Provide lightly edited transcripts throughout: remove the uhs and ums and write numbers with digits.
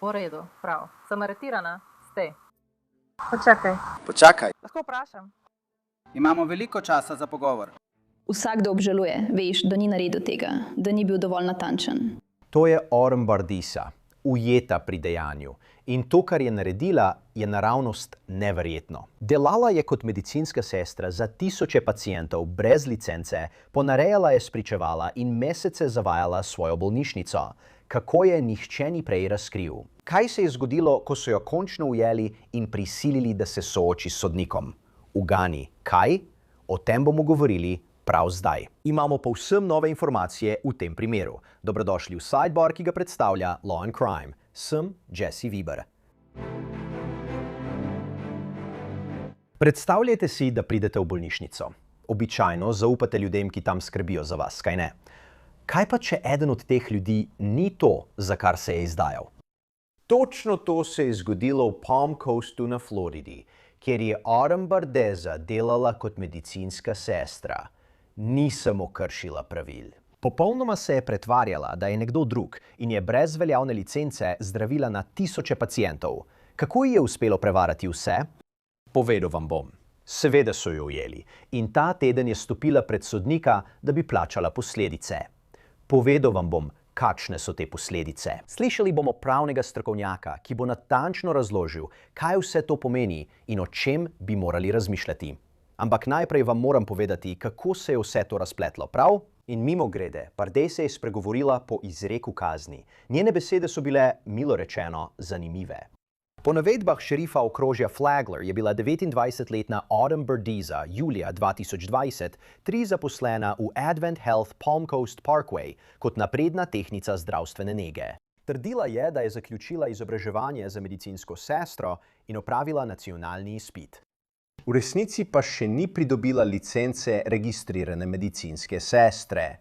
V redu, prav. Sem aretirana? Ste. Počakaj. Lahko vprašam? Imamo veliko časa za pogovor. Vsakdo obžaluje, veš, da ni naredil tega, da ni bil dovolj natančen. To je Aurum Bardisa, ujeta pri dejanju. In to, kar je naredila, je naravnost neverjetno. Delala je kot medicinska sestra za tisoče pacientov brez licence, ponarejala je spričevala in mesece zavajala svojo bolnišnico. Kako je nihče ni prej razkril? Kaj se je zgodilo, ko so jo končno ujeli in prisilili, da se sooči s sodnikom? Ugani, kaj? O tem bomo govorili prav zdaj. Imamo povsem nove informacije v tem primeru. Dobrodošli v Sidebar, ki ga predstavlja Law and Crime. Sem Jesse Weber. Predstavljajte si, da pridete v bolnišnico. Običajno zaupate ljudem, ki tam skrbijo za vas, kaj ne? Kaj pa, če eden od teh ljudi ni to, za kar se je izdajal? Točno to se je zgodilo v Palm Coastu na Floridi, kjer je Aurum Bardisa delala kot medicinska sestra. Ni samo kršila pravil. Popolnoma se je pretvarjala, da je nekdo drug in je brez veljavne licence zdravila na tisoče pacientov. Kako ji je uspelo prevarati vse? Povedal vam bom. Seveda so jo ujeli in ta teden je stopila pred sodnika, da bi plačala posledice. Povedal vam bom, kakšne so te posledice. Slišali bomo pravnega strokovnjaka, ki bo natančno razložil, kaj vse to pomeni in o čem bi morali razmišljati. Ampak najprej vam moram povedati, kako se je vse to razpletlo, prav? In mimogrede, Bardisa je spregovorila po izreku kazni. Njene besede so bile, milo rečeno, zanimive. Po navedbah šerifa okrožja Flagler je bila 29-letna Aurum Bardisa julija 2020 zaposlena v Advent Health Palm Coast Parkway kot napredna tehnica zdravstvene nege. Trdila je, da je zaključila izobraževanje za medicinsko sestro in opravila nacionalni izpit. V resnici pa še ni pridobila licence registrirane medicinske sestre.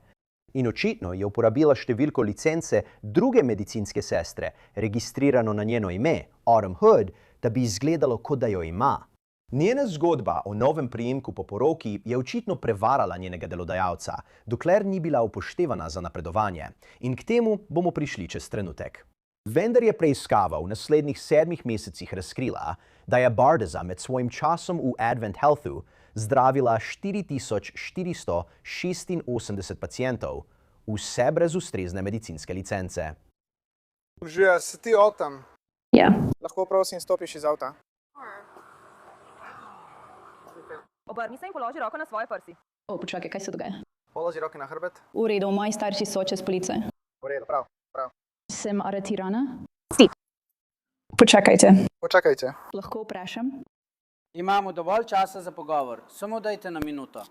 In očitno je uporabila številko licence druge medicinske sestre, registrirano na njeno ime, Aurum Hood, da bi izgledalo, kot da jo ima. Njena zgodba o novem priimku po poroki je očitno prevarala njenega delodajalca, dokler ni bila upoštevana za napredovanje. In k temu bomo prišli čez trenutek. Vendar je preiskava v naslednjih 7 mesecih razkrila, da je Bardisa med svojim časom v Advent Healthu zdravila 4486 pacientov, vse brez ustrezne medicinske licence. Že si ti avtam? Ja. Lahko prosim stopiš iz avta? Obrni se in položi roko na svoje prsi. Počakaj, kaj se dogaja? Položi roke na hrbet. V redu, moji starši so čez police. V redu, prav. Sem aretirana? Si. Počakajte. Počakajte. Lahko vprašam? Imamo dovolj časa za pogovor. Samo dajte na minuto.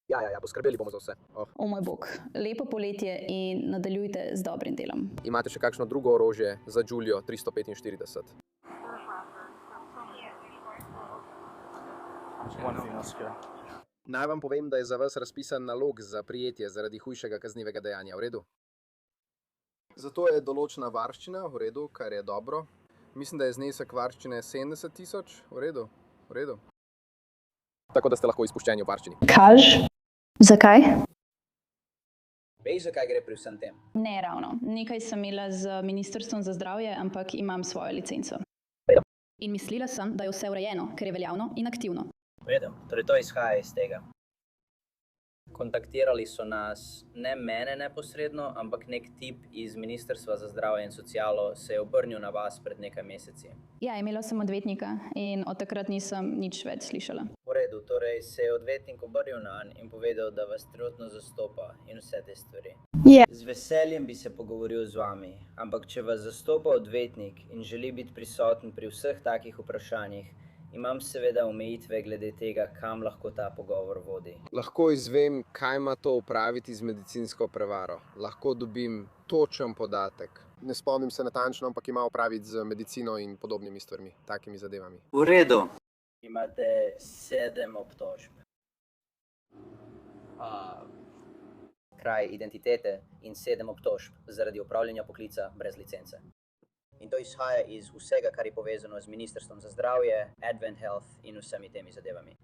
Ja, poskrbeli bomo za vse. O moj bog, lepo poletje in nadaljujte z dobrim delom. Imate še kakšno drugo orožje za Julio 345? Naj vam povem, da je za vas razpisan nalog za prijetje zaradi hujšega kaznivega dejanja, v redu? Zato je določena varščina, v redu, kar je dobro. Mislim, da je znesek varščine 70 000, v redu, v redu. Tako da ste lahko izpuščeni v varščini. Kaž? Zakaj? Veš, zakaj gre pri vsem tem? Ne ravno. Nekaj sem imela z Ministrstvom za zdravje, ampak imam svojo licenco. In mislila sem, da je vse urejeno, ker je veljavno in aktivno. Vedem, torej to izhaja iz tega. Kontaktirali so nas, ne mene neposredno, ampak nek tip iz Ministrstva za zdravje in socialo se je obrnil na vas pred nekaj meseci. Ja, imela sem odvetnika in od takrat nisem nič več slišala. V redu, torej se je odvetnik obrnil nanj in povedal, da vas trenutno zastopa in vse te stvari. Ja. Z veseljem bi se pogovoril z vami, ampak če vas zastopa odvetnik in želi biti prisoten pri vseh takih vprašanjih, imam seveda omejitve glede tega, kam lahko ta pogovor vodi. Lahko izvem, kaj ima to opraviti z medicinsko prevaro. Lahko dobim točen podatek. Ne spomnim se natančno, ampak ima opraviti z medicino in podobnimi stvarmi, takimi zadevami. V redu. Imate 7 obtožb. Kraj identitete in 7 obtožb zaradi opravljanja poklica brez licence. In to izhaja iz vsega, kar je povezano z Ministrstvom za zdravje, Advent Health in vsemi temi zadevami.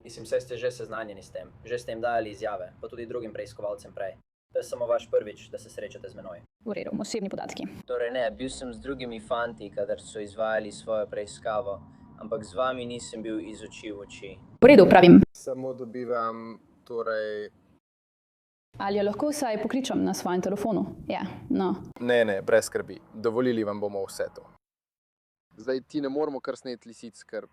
Mislim, saj ste že seznanjeni s tem. Že ste jim dali izjave, pa tudi drugim preiskovalcem prej. To je samo vaš prvič, da se srečate z menoj. V redu, osebni podatki. Torej ne, bil sem z drugimi fanti, kadar so izvajali svojo preiskavo, ampak z vami nisem bil iz oči v oči. V redu, pravim. Samo dobivam, torej... Ali jo lahko vsaj pokličem na svojem telefonu? Ja, no. Ne, brez skrbi. Dovolili vam bomo vse to. Zdaj ti ne moramo kar sneti lisic, ker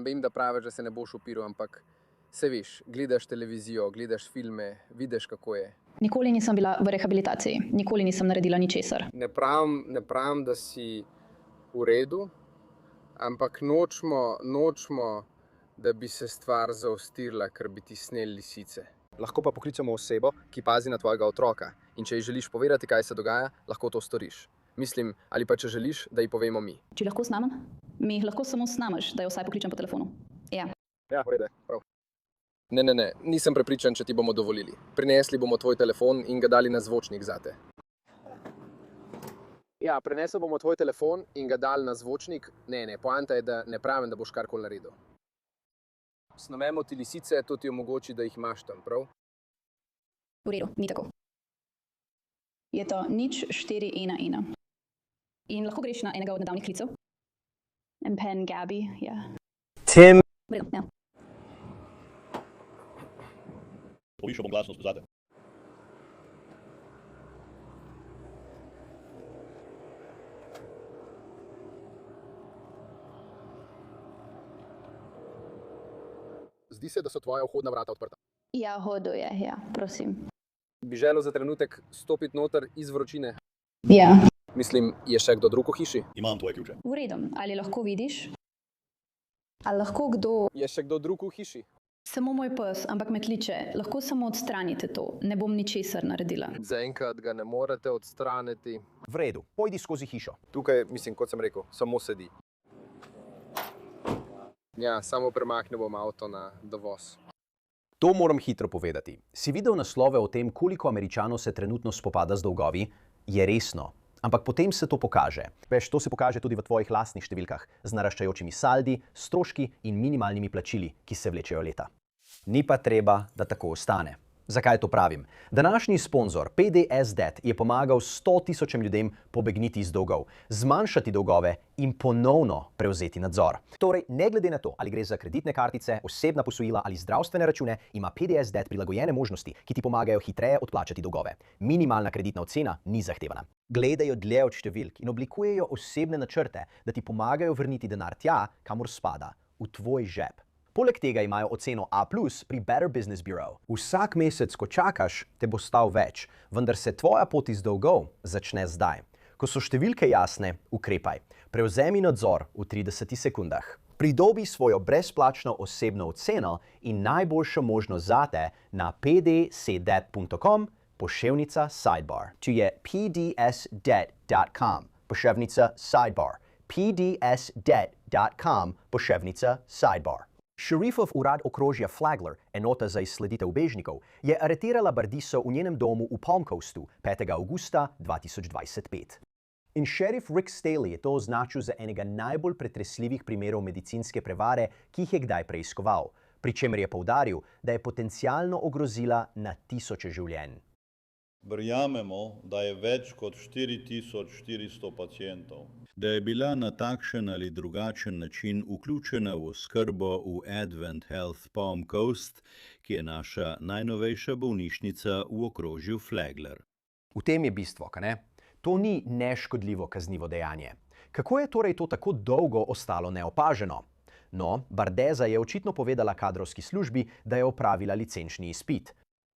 vem, da praviš, da se ne boš upiral, ampak se veš, gledaš televizijo, gledaš filme, vidiš, kako je. Nikoli nisem bila v rehabilitaciji, nikoli nisem naredila ničesar. Ne pravim, da si v redu, ampak nočemo, da bi se stvar zaostrila, ker bi ti sneli lisice. Lahko pa poklicamo osebo, ki pazi na tvojega otroka. In če ji želiš povedati, kaj se dogaja, lahko to storiš. Mislim, ali pa če želiš, da ji povemo mi. Če lahko snamem? Mi jih lahko samo snameš, da jo vsaj pokličem po telefonu. Ja. Ja, v redu, prav. Ne, nisem prepričan, če ti bomo dovolili. Prinesli bomo tvoj telefon in ga dali na zvočnik zate. Ja, prinesli bomo tvoj telefon in ga dali na zvočnik. Ne, poanta je, da ne pravim, da boš karkoli naredil. Snovemo ti lisice, to ti omogoči, da jih imaš tam, prav? V redu, ni tako. Je to 0411. In lahko greš na enega od nedavnih klicev? Pen Gabi, ja. Tim. V redu, ja. Povišamo glasnost zate. Zdi se, da so tvoja vhodna vrata odprta. Ja, hodo je, ja, prosim. Bi želel za trenutek stopiti noter iz vročine? Ja. Mislim, je še kdo drug v hiši? Imam tvoje ključe. V redu, ali lahko vidiš? Ali lahko kdo? Je še kdo drug v hiši? Samo moj pes, ampak me kliče. Lahko samo odstranite to, ne bom ničesar naredila. Zaenkrat ga ne morete odstraniti. V redu, pojdi skozi hišo. Tukaj, kot sem rekel, samo sedi. Ja, samo premaknil bom avto na dovoz. To moram hitro povedati. Si videl naslove o tem, koliko Američanov se trenutno spopada z dolgovi? Je resno. Ampak potem se to pokaže. Veš, to se pokaže tudi v tvojih lastnih številkah, z naraščajočimi saldi, stroški in minimalnimi plačili, ki se vlečejo leta. Ni pa treba, da tako ostane. Zakaj to pravim? Današnji sponzor PDS Debt je pomagal 100.000 ljudem pobegniti iz dolgov, zmanjšati dolgove in ponovno prevzeti nadzor. Torej, ne glede na to, ali gre za kreditne kartice, osebna posojila ali zdravstvene račune, ima PDS Debt prilagojene možnosti, ki ti pomagajo hitreje odplačati dolgove. Minimalna kreditna ocena ni zahtevana. Gledajo dlje od številk in oblikujejo osebne načrte, da ti pomagajo vrniti denar tja, kamor spada, v tvoj žep. Poleg tega imajo oceno A+ pri Better Business Bureau. Vsak mesec, ko čakaš, te bo stal več, vendar se tvoja pot iz dolgov začne zdaj. Ko so številke jasne, ukrepaj. Prevzemi nadzor v 30 sekundah. Pridobi svojo brezplačno osebno oceno in najboljšo možnost zate na pdsdebt.com/sidebar. Če je pdsdebt.com/sidebar. pdsdebt.com/sidebar. Šerifov urad okrožja Flagler, enota za izsleditev ubežnikov, je aretirala Bardiso v njenem domu v Palm Coastu 5. avgusta 2025. In šerif Rick Staley je to označil za enega najbolj pretresljivih primerov medicinske prevare, ki jih je kdaj preiskoval, pri čemer je poudaril, da je potencialno ogrozila na tisoče življenj. Verjamemo, da je več kot 4400 pacientov, da je bila na takšen ali drugačen način vključena v oskrbo v Advent Health Palm Coast, ki je naša najnovejša bolnišnica v okrožju Flagler. V tem je bistvo, ka ne? To ni neškodljivo kaznivo dejanje. Kako je torej to tako dolgo ostalo neopaženo? No, Bardeza je očitno povedala kadrovski službi, da je opravila licenčni izpit.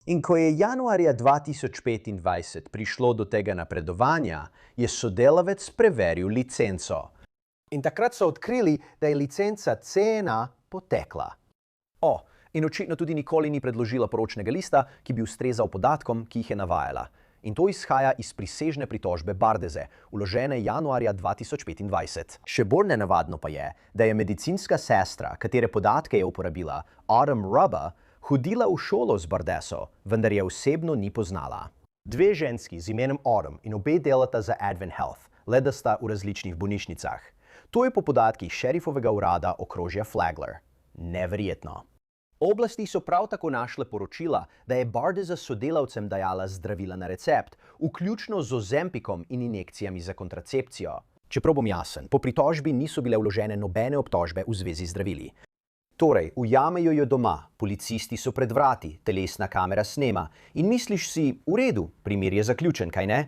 In ko je januarja 2025 prišlo do tega napredovanja, je sodelavec preveril licenco. In takrat so odkrili, da je licenca C1 potekla. In očitno tudi nikoli ni predložila poročnega lista, ki bi ustrezal podatkom, ki jih je navajala. In to izhaja iz prisežne pritožbe Bardeze, vložene januarja 2025. Še bolj nenavadno pa je, da je medicinska sestra, katere podatke je uporabila, Autumn Rubber, hodila v šolo z Bardeso, vendar je osebno ni poznala. Dve ženski z imenom Autumn in obe delata za Advent Health, le da sta v različnih bolnišnicah. To je po podatkih šerifovega urada okrožja Flagler. Neverjetno. Oblasti so prav tako našle poročila, da je Bardeza sodelavcem dajala zdravila na recept, vključno z Ozempikom in injekcijami za kontracepcijo. Čeprav bom jasen, po pritožbi niso bile vložene nobene obtožbe v zvezi z zdravili. Torej, ujamejo jo doma, policisti so pred vrati, telesna kamera snema in misliš si, v redu, primer je zaključen, kaj ne?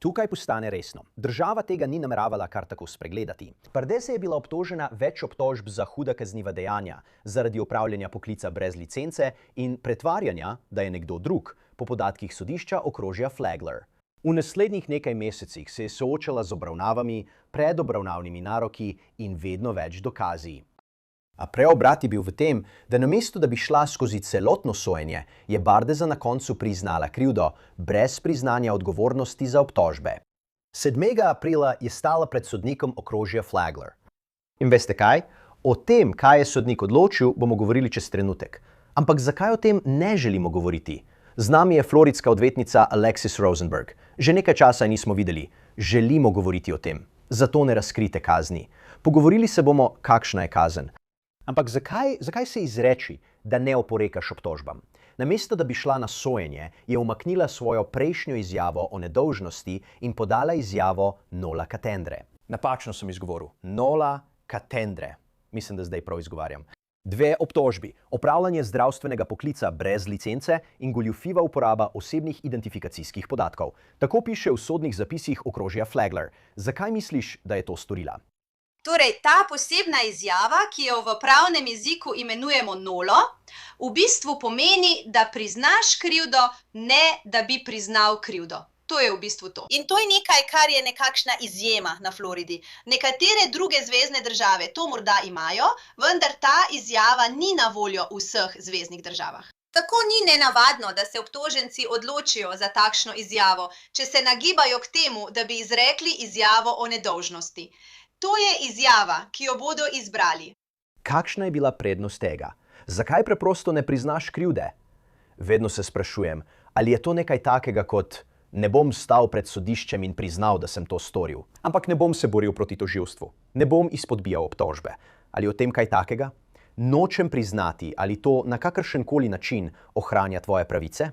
Tukaj postane resno. Država tega ni nameravala kar tako spregledati. Bardeza je bila obtožena več obtožb za huda kazniva dejanja, zaradi opravljanja poklica brez licence in pretvarjanja, da je nekdo drug, po podatkih sodišča okrožja Flagler. V naslednjih nekaj mesecih se je soočala z obravnavami, predobravnavnimi naroki in vedno več dokazi. A preobrat je bil v tem, da namesto da bi šla skozi celotno sojenje, je Bardeza na koncu priznala krivdo, brez priznanja odgovornosti za obtožbe. 7. aprila je stala pred sodnikom okrožja Flagler. In veste kaj? O tem, kaj je sodnik odločil, bomo govorili čez trenutek. Ampak zakaj o tem ne želimo govoriti? Z nami je floridska odvetnica Alexis Rosenberg. Že nekaj časa nismo videli. Želimo govoriti o tem. Zato ne razkrite kazni. Pogovorili se bomo, kakšna je kazen. Ampak zakaj se izreči, da ne oporekaš obtožbam? Namesto da bi šla na sojenje, je umaknila svojo prejšnjo izjavo o nedolžnosti in podala izjavo nola catendre. Napačno sem izgovoril. Nola catendre. Mislim, da zdaj prav izgovarjam. 2 obtožbi. Opravljanje zdravstvenega poklica brez licence in goljufiva uporaba osebnih identifikacijskih podatkov. Tako piše v sodnih zapisih okrožja Flagler. Zakaj misliš, da je to storila? Torej, ta posebna izjava, ki jo v pravnem jeziku imenujemo nolo, v bistvu pomeni, da priznaš krivdo, ne da bi priznal krivdo. To je v bistvu to. In to je nekaj, kar je nekakšna izjema na Floridi. Nekatere druge zvezne države to morda imajo, vendar ta izjava ni na voljo v vseh zveznih državah. Tako ni nenavadno, da se obtoženci odločijo za takšno izjavo, če se nagibajo k temu, da bi izrekli izjavo o nedolžnosti. To je izjava, ki jo bodo izbrali. Kakšna je bila prednost tega? Zakaj preprosto ne priznaš krivde? Vedno se sprašujem, ali je to nekaj takega kot ne bom stal pred sodiščem in priznal, da sem to storil, ampak ne bom se boril proti tožilstvu, ne bom izpodbijal obtožbe. Ali o tem kaj takega? Nočem priznati, ali to na kakršenkoli način ohranja tvoje pravice?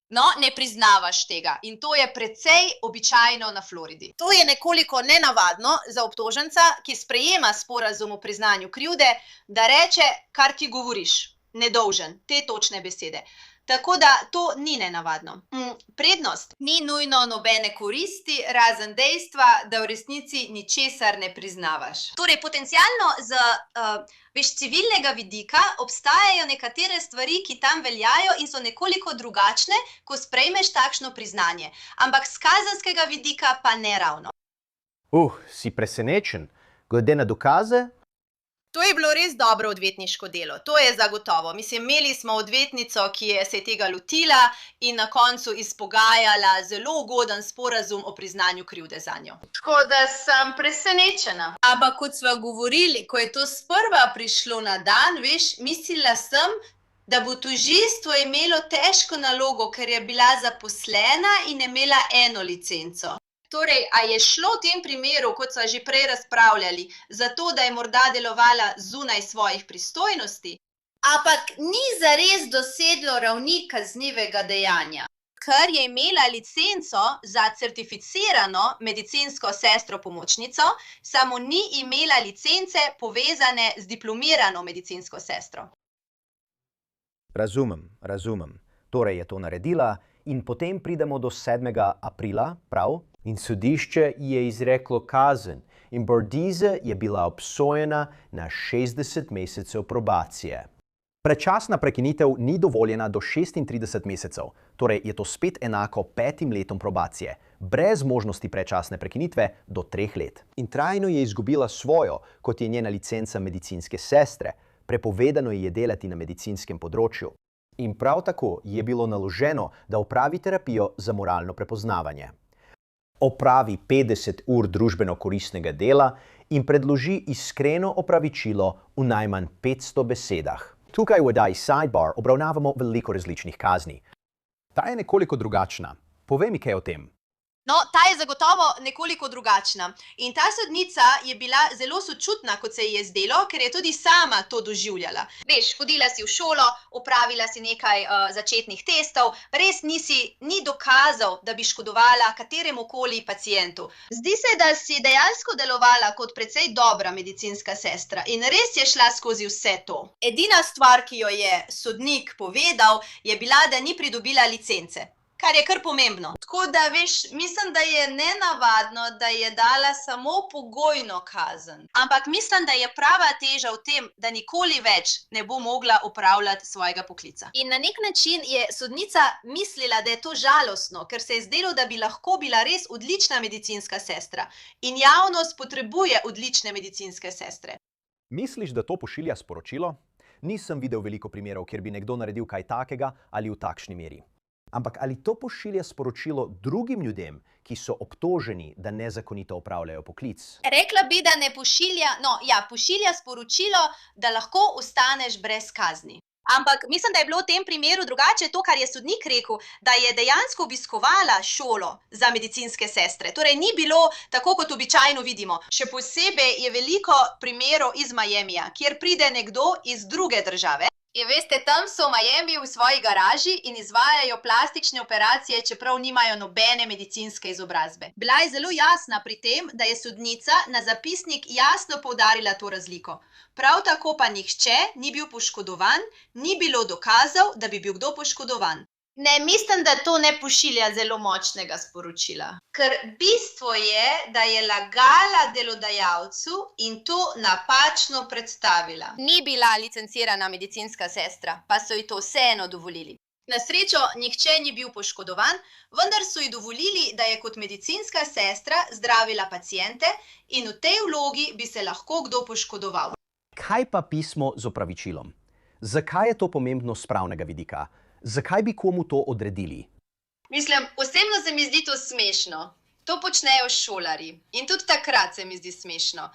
No, ne priznavaš tega in to je precej običajno na Floridi. To je nekoliko nenavadno za obtoženca, ki sprejema sporazum o priznanju krivde, da reče, kar ti govoriš, nedolžen, te točne besede. Tako da to ni nenavadno. Prednost ni nujno nobene koristi, razen dejstva, da v resnici ničesar ne priznavaš. Torej, potencialno z civilnega vidika obstajajo nekatere stvari, ki tam veljajo in so nekoliko drugačne, ko sprejmeš takšno priznanje. Ampak z kazenskega vidika pa ne ravno. Si presenečen. Glede na dokaze? To je bilo res dobro odvetniško delo, to je zagotovo. Mislim, imeli smo odvetnico, ki se je tega lotila in na koncu izpogajala zelo ugoden sporazum o priznanju krivde zanjo. Tako da sem presenečena. Ampak kot sva govorili, ko je to sprva prišlo na dan, veš, mislila sem, da bo tožilstvo imelo težko nalogo, ker je bila zaposlena in imela eno licenco. Torej, a je šlo v tem primeru, kot sva že prej razpravljali, zato, da je morda delovala zunaj svojih pristojnosti? Ampak ni zares doseglo ravni kaznivega dejanja. Ker je imela licenco za certificirano medicinsko sestro pomočnico, samo ni imela licence povezane z diplomirano medicinsko sestro. Razumem. Torej je to naredila in potem pridemo do 7. aprila, prav? In sodišče je izreklo kazen in Bardeza je bila obsojena na 60 mesecev probacije. Predčasna prekinitev ni dovoljena do 36 mesecev, torej je to spet enako 5 letom probacije, brez možnosti predčasne prekinitve do 3 let. In trajno je izgubila svojo, kot je njena licenca medicinske sestre, prepovedano je delati na medicinskem področju. In prav tako je bilo naloženo, da opravi terapijo za moralno prepoznavanje. Opravi 50 ur družbeno koristnega dela in predloži iskreno opravičilo v najmanj 500 besedah. Tukaj v oddaji Sidebar obravnavamo veliko različnih kazni. Ta je nekoliko drugačna. Povej mi kaj o tem. No, ta je zagotovo nekoliko drugačna. In ta sodnica je bila zelo sočutna, kot se ji je zdelo, ker je tudi sama to doživljala. Veš, hodila si v šolo, opravila si nekaj začetnih testov, res ni dokazal, da bi škodovala kateremukoli pacientu. Zdi se, da si dejansko delovala kot precej dobra medicinska sestra in res je šla skozi vse to. Edina stvar, ki jo je sodnik povedal, je bila, da ni pridobila licence. Kar je kar pomembno. Tako da, veš, mislim, da je nenavadno, da je dala samo pogojno kazen. Ampak mislim, da je prava teža v tem, da nikoli več ne bo mogla opravljati svojega poklica. In na nek način je sodnica mislila, da je to žalostno, ker se je zdelo, da bi lahko bila res odlična medicinska sestra. In javnost potrebuje odlične medicinske sestre. Misliš, da to pošilja sporočilo? Nisem videl veliko primerov, kjer bi nekdo naredil kaj takega ali v takšni meri. Ampak ali to pošilja sporočilo drugim ljudem, ki so obtoženi, da nezakonito opravljajo poklic? Rekla bi, da ne pošilja, pošilja sporočilo, da lahko ostaneš brez kazni. Ampak mislim, da je bilo v tem primeru drugače to, kar je sodnik rekel, da je dejansko obiskovala šolo za medicinske sestre. Torej ni bilo tako, kot običajno vidimo. Še posebej je veliko primerov iz Miamija, kjer pride nekdo iz druge države. In veste, tam so v Miami v svoji garaži in izvajajo plastične operacije, čeprav nimajo nobene medicinske izobrazbe. Bila je zelo jasna pri tem, da je sodnica na zapisnik jasno poudarila to razliko. Prav tako pa nihče ni bil poškodovan, ni bilo dokazov, da bi bil kdo poškodovan. Ne, mislim, da to ne pošilja zelo močnega sporočila. Ker bistvo je, da je lagala delodajalcu in to napačno predstavila. Ni bila licencirana medicinska sestra, pa so ji to vseeno dovolili. Na srečo nihče ni bil poškodovan, vendar so ji dovolili, da je kot medicinska sestra zdravila paciente in v tej vlogi bi se lahko kdo poškodoval. Kaj pa pismo z opravičilom? Zakaj je to pomembno z pravnega vidika? Zakaj bi komu to odredili? Mislim, osebno se mi zdi to smešno. To počnejo šolarji. In tudi takrat se mi zdi smešno.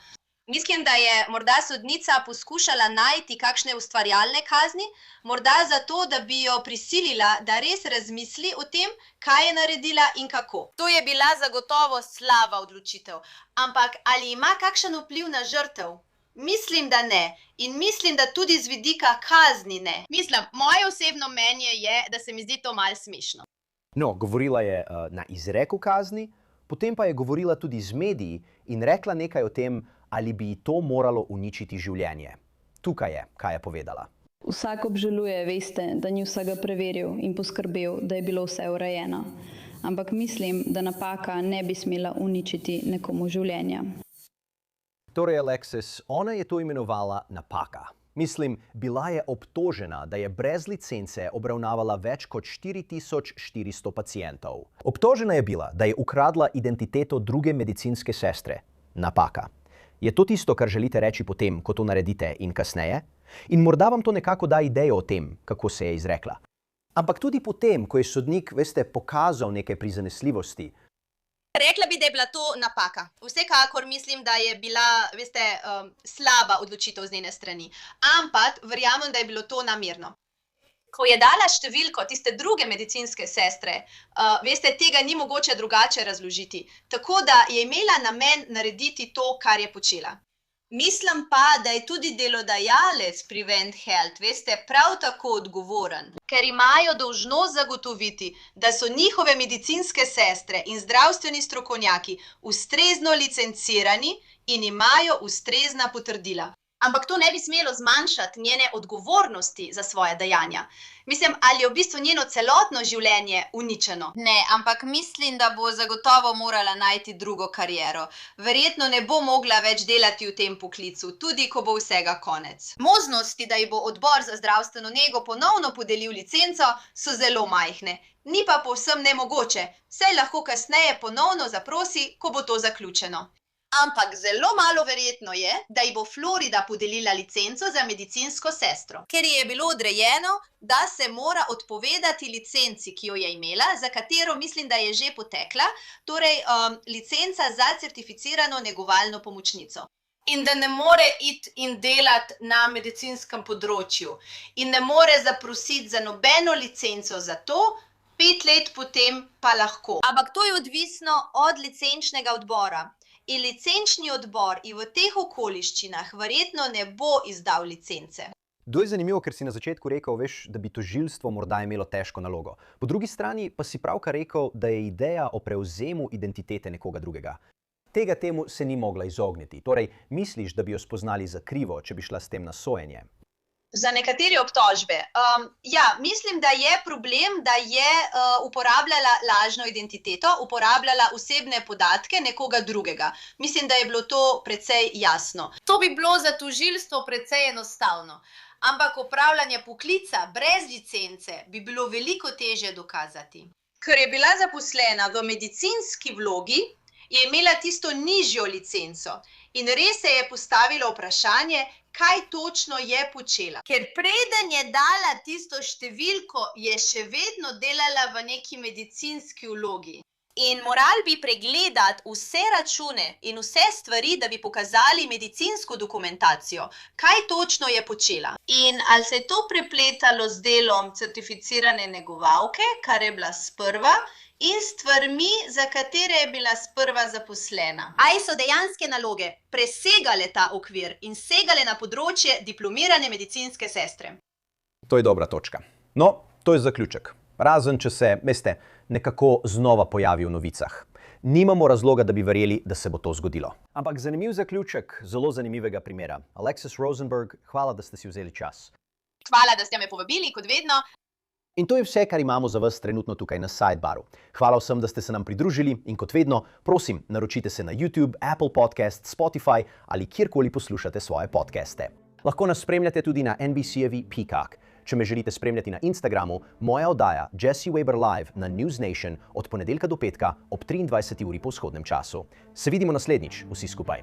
Mislim, da je morda sodnica poskušala najti kakšne ustvarjalne kazni, morda zato, da bi jo prisilila, da res razmisli o tem, kaj je naredila in kako. To je bila zagotovo slaba odločitev. Ampak ali ima kakšen vpliv na žrtev? Mislim, da ne. In mislim, da tudi z vidika kazni ne. Mislim, moje osebno mnenje je, da se mi zdi to malo smešno. No, govorila je na izreku kazni, potem pa je govorila tudi z mediji in rekla nekaj o tem, ali bi to moralo uničiti življenje. Tukaj je, kaj je povedala. Vsak obžaluje, veste, da ni vsega preveril in poskrbel, da je bilo vse urejeno. Ampak mislim, da napaka ne bi smela uničiti nekomu življenja. Torej, Alexis, ona je to imenovala napaka. Mislim, bila je obtožena, da je brez licence obravnavala več kot 4400 pacientov. Obtožena je bila, da je ukradla identiteto druge medicinske sestre. Napaka. Je to tisto, kar želite reči potem, ko to naredite in kasneje? In morda vam to nekako da idejo o tem, kako se je izrekla. Ampak tudi potem, ko je sodnik, veste, pokazal nekaj prizanesljivosti. Rekla bi, da je bila to napaka. Vsekakor mislim, da je bila, veste, slaba odločitev z njene strani. Ampak verjamem, da je bilo to namerno. Ko je dala številko tiste druge medicinske sestre, veste, tega ni mogoče drugače razložiti. Tako da je imela namen narediti to, kar je počela. Mislim pa, da je tudi delodajalec Prevent Health, veste, prav tako odgovoren, ker imajo dolžnost zagotoviti, da so njihove medicinske sestre in zdravstveni strokovnjaki ustrezno licencirani in imajo ustrezna potrdila. Ampak to ne bi smelo zmanjšati njene odgovornosti za svoje dejanja. Mislim, ali je v bistvu njeno celotno življenje uničeno? Ne, ampak mislim, da bo zagotovo morala najti drugo kariero. Verjetno ne bo mogla več delati v tem poklicu, tudi ko bo vsega konec. Možnosti, da ji bo odbor za zdravstveno nego ponovno podelil licenco, so zelo majhne. Ni pa povsem nemogoče, saj lahko kasneje ponovno zaprosi, ko bo to zaključeno. Ampak zelo malo verjetno je, da ji bo Florida podelila licenco za medicinsko sestro. Ker ji je bilo odrejeno, da se mora odpovedati licenci, ki jo je imela, za katero mislim, da je že potekla, torej licenca za certificirano negovalno pomočnico. In da ne more iti in delati na medicinskem področju. In ne more zaprositi za nobeno licenco za to, 5 let potem pa lahko. Ampak to je odvisno od licenčnega odbora. In licenčni odbor in v teh okoliščinah verjetno ne bo izdal licence. To je zanimivo, ker si na začetku rekel, veš, da bi tožilstvo morda imelo težko nalogo. Po drugi strani pa si pravkar rekel, da je ideja o prevzemu identitete nekoga drugega. Tega temu se ni mogla izogniti. Torej, misliš, da bi jo spoznali za krivo, če bi šla s tem na sojenje? Za nekatere obtožbe. Mislim, da je problem, da je uporabljala lažno identiteto, uporabljala osebne podatke nekoga drugega. Mislim, da je bilo to precej jasno. To bi bilo za tožilstvo precej enostavno. Ampak opravljanje poklica brez licence bi bilo veliko težje dokazati. Ker je bila zaposlena v medicinski vlogi, je imela tisto nižjo licenco in res se je postavilo vprašanje, kaj točno je počela. Ker preden je dala tisto številko, je še vedno delala v neki medicinski vlogi. In morali bi pregledati vse račune in vse stvari, da bi pokazali medicinsko dokumentacijo, kaj točno je počela. In ali se je to prepletalo z delom certificirane negovalke, kar je bila sprva, in stvarmi, za katere je bila sprva zaposlena. Ali so dejanske naloge presegale ta okvir in segale na področje diplomirane medicinske sestre? To je dobra točka. No, to je zaključek. Razen, če se, veste, nekako znova pojavi v novicah. Nimamo razloga, da bi verjeli, da se bo to zgodilo. Ampak zanimiv zaključek zelo zanimivega primera. Alexis Rosenberg, hvala, da ste si vzeli čas. Hvala, da ste me povabili, kot vedno. In to je vse, kar imamo za vas trenutno tukaj na Sidebaru. Hvala vsem, da ste se nam pridružili in kot vedno, prosim, naročite se na YouTube, Apple Podcast, Spotify ali kjerkoli poslušate svoje podcaste. Lahko nas spremljate tudi na NBC-jevi Peacock. Če me želite spremljati na Instagramu, moja oddaja Jesse Weber Live na News Nation od ponedeljka do petka ob 23. uri po vzhodnem času. Se vidimo naslednjič, vsi skupaj.